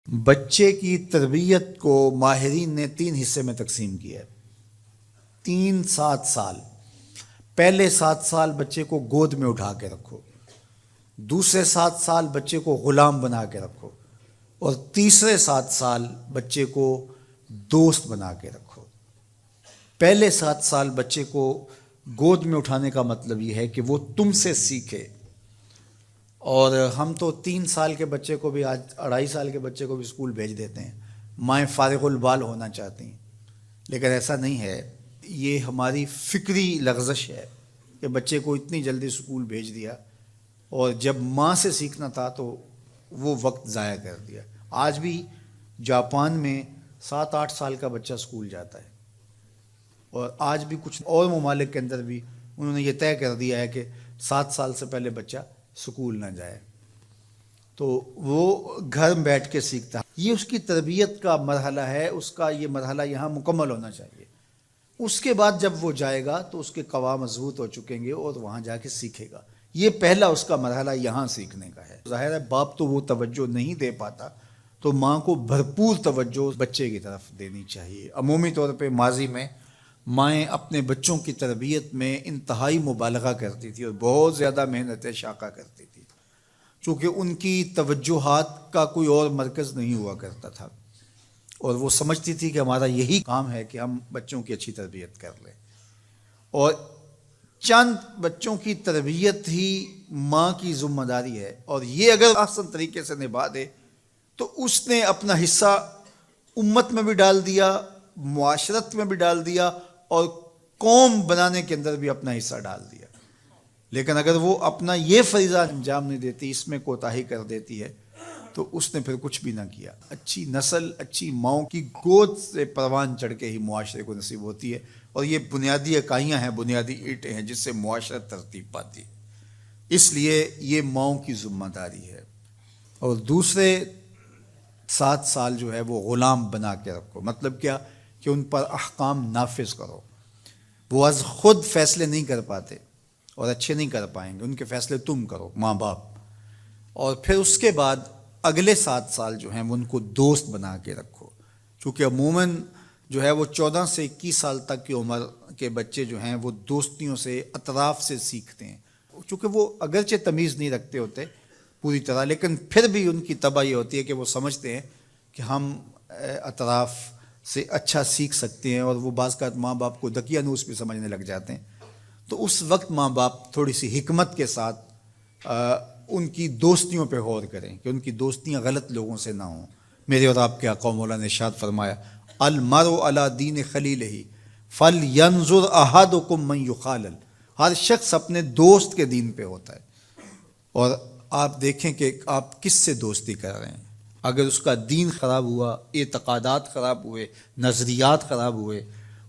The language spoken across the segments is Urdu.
بچے کی تربیت کو ماہرین نے 3 حصے میں تقسیم کیا ہے۔ 7 سال۔ پہلے 7 سال بچے کو گود میں اٹھا کے رکھو، دوسرے 7 سال بچے کو غلام بنا کے رکھو، اور تیسرے 7 سال بچے کو دوست بنا کے رکھو۔ پہلے 7 سال بچے کو گود میں اٹھانے کا مطلب یہ ہے کہ وہ تم سے سیکھے، اور ہم تو 3 سال کے بچے کو بھی، آج 2.5 سال کے بچے کو بھی اسکول بھیج دیتے ہیں، مائیں فارغ البال ہونا چاہتی ہیں، لیکن ایسا نہیں ہے۔ یہ ہماری فکری لغزش ہے کہ بچے کو اتنی جلدی اسکول بھیج دیا، اور جب ماں سے سیکھنا تھا تو وہ وقت ضائع کر دیا۔ آج بھی جاپان میں 7-8 سال کا بچہ اسکول جاتا ہے، اور آج بھی کچھ اور ممالک کے اندر بھی انہوں نے یہ طے کر دیا ہے کہ 7 سال سے پہلے بچہ سکول نہ جائے، تو وہ گھر میں بیٹھ کے سیکھتا ہے۔ یہ اس کی تربیت کا مرحلہ ہے، اس کا یہ مرحلہ یہاں مکمل ہونا چاہیے۔ اس کے بعد جب وہ جائے گا تو اس کے قواعد مضبوط ہو چکیں گے اور وہاں جا کے سیکھے گا۔ یہ پہلا اس کا مرحلہ یہاں سیکھنے کا ہے۔ ظاہر ہے باپ تو وہ توجہ نہیں دے پاتا، تو ماں کو بھرپور توجہ بچے کی طرف دینی چاہیے۔ عمومی طور پہ ماضی میں مائیں اپنے بچوں کی تربیت میں انتہائی مبالغہ کرتی تھی اور بہت زیادہ محنت شاقہ کرتی تھی، چونکہ ان کی توجہات کا کوئی اور مرکز نہیں ہوا کرتا تھا، اور وہ سمجھتی تھی کہ ہمارا یہی کام ہے کہ ہم بچوں کی اچھی تربیت کر لیں، اور چند بچوں کی تربیت ہی ماں کی ذمہ داری ہے، اور یہ اگر احسن طریقے سے نبھا دے تو اس نے اپنا حصہ امت میں بھی ڈال دیا، معاشرت میں بھی ڈال دیا، اور قوم بنانے کے اندر بھی اپنا حصہ ڈال دیا۔ لیکن اگر وہ اپنا یہ فریضہ انجام نہیں دیتی، اس میں کوتاہی کر دیتی ہے، تو اس نے پھر کچھ بھی نہ کیا۔ اچھی نسل اچھی ماؤں کی گود سے پروان چڑھ کے ہی معاشرے کو نصیب ہوتی ہے، اور یہ بنیادی اکائیاں ہیں، بنیادی اینٹیں ہیں جس سے معاشرت ترتیب پاتی ہے۔ اس لیے یہ ماؤں کی ذمہ داری ہے۔ اور دوسرے 7 سال جو ہے وہ غلام بنا کے رکھو۔ مطلب کیا؟ کہ ان پر احکام نافذ کرو۔ وہ از خود فیصلے نہیں کر پاتے اور اچھے نہیں کر پائیں گے، ان کے فیصلے تم کرو، ماں باپ۔ اور پھر اس کے بعد اگلے 7 سال جو ہیں وہ ان کو دوست بنا کے رکھو، چونکہ عموماً جو ہے وہ 14 سے 21 سال تک کی عمر کے بچے جو ہیں وہ دوستیوں سے، اطراف سے سیکھتے ہیں، چونکہ وہ اگرچہ تمیز نہیں رکھتے ہوتے پوری طرح، لیکن پھر بھی ان کی طبع یہ ہوتی ہے کہ وہ سمجھتے ہیں کہ ہم اطراف سے اچھا سیکھ سکتے ہیں، اور وہ بعض کا ماں باپ کو دقیانوس بھی سمجھنے لگ جاتے ہیں۔ تو اس وقت ماں باپ تھوڑی سی حکمت کے ساتھ ان کی دوستیوں پہ غور کریں کہ ان کی دوستیاں غلط لوگوں سے نہ ہوں۔ میرے اور آپ کے آقا مولا نے ارشاد فرمایا، المرء علی دین خلیلہ فلینظر احدکم من یخالل۔ ہر شخص اپنے دوست کے دین پہ ہوتا ہے، اور آپ دیکھیں کہ آپ کس سے دوستی کر رہے ہیں۔ اگر اس کا دین خراب ہوا، اعتقادات خراب ہوئے، نظریات خراب ہوئے،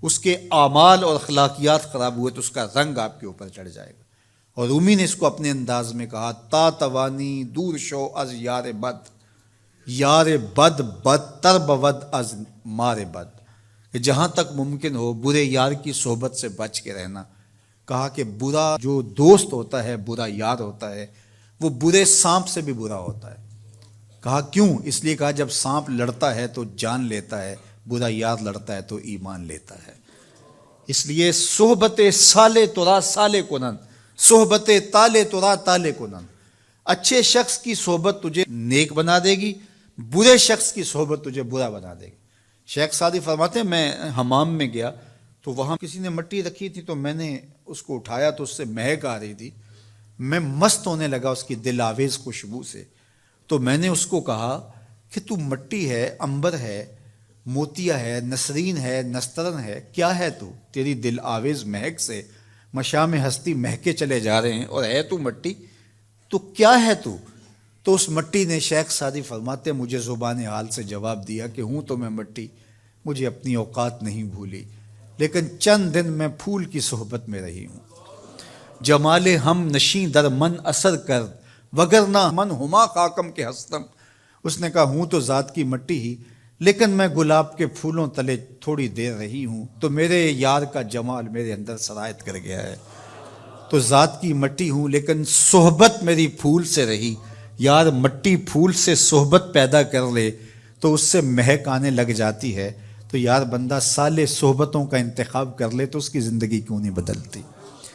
اس کے اعمال اور اخلاقیات خراب ہوئے، تو اس کا رنگ آپ کے اوپر چڑھ جائے گا۔ اور رومی نے اس کو اپنے انداز میں کہا، تا توانی دور شو از یار بد، یار بد بدتر بود از مار بد، کہ جہاں تک ممکن ہو برے یار کی صحبت سے بچ کے رہنا۔ کہا کہ برا جو دوست ہوتا ہے، برا یار ہوتا ہے، وہ برے سانپ سے بھی برا ہوتا ہے۔ کہا کیوں؟ اس لیے کہا جب سانپ لڑتا ہے تو جان لیتا ہے، برا یار لڑتا ہے تو ایمان لیتا ہے۔ اس لیے صحبت سالے ترا سالے کنن، صحبت تالے ترا تالے کنن۔ اچھے شخص کی صحبت تجھے نیک بنا دے گی، برے شخص کی صحبت تجھے برا بنا دے گی۔ شیخ سعدی فرماتے ہیں، میں حمام میں گیا تو وہاں کسی نے مٹی رکھی تھی، تو میں نے اس کو اٹھایا تو اس سے مہک آ رہی تھی، میں مست ہونے لگا اس کی دل آویز خوشبو سے۔ تو میں نے اس کو کہا کہ تو مٹی ہے، عنبر ہے، موتیا ہے، نسرین ہے، نسترن ہے، کیا ہے تو؟ تیری دل آویز مہک سے مشام ہستی مہکے چلے جا رہے ہیں، اور ہے تو مٹی، تو کیا ہے تو؟ تو اس مٹی نے، شیخ سعدی فرماتے مجھے زبان حال سے جواب دیا کہ ہوں تو میں مٹی، مجھے اپنی اوقات نہیں بھولی، لیکن چند دن میں پھول کی صحبت میں رہی ہوں۔ جمال ہم نشیں در من اثر کر، وگرنہ من ہما خاکم کے ہستم۔ اس نے کہا ہوں تو ذات کی مٹی ہی، لیکن میں گلاب کے پھولوں تلے تھوڑی دیر رہی ہوں تو میرے یار کا جمال میرے اندر سرایت کر گیا ہے۔ تو ذات کی مٹی ہوں لیکن صحبت میری پھول سے رہی۔ یار مٹی پھول سے صحبت پیدا کر لے تو اس سے مہک آنے لگ جاتی ہے، تو یار بندہ صالح صحبتوں کا انتخاب کر لے تو اس کی زندگی کیوں نہیں بدلتی؟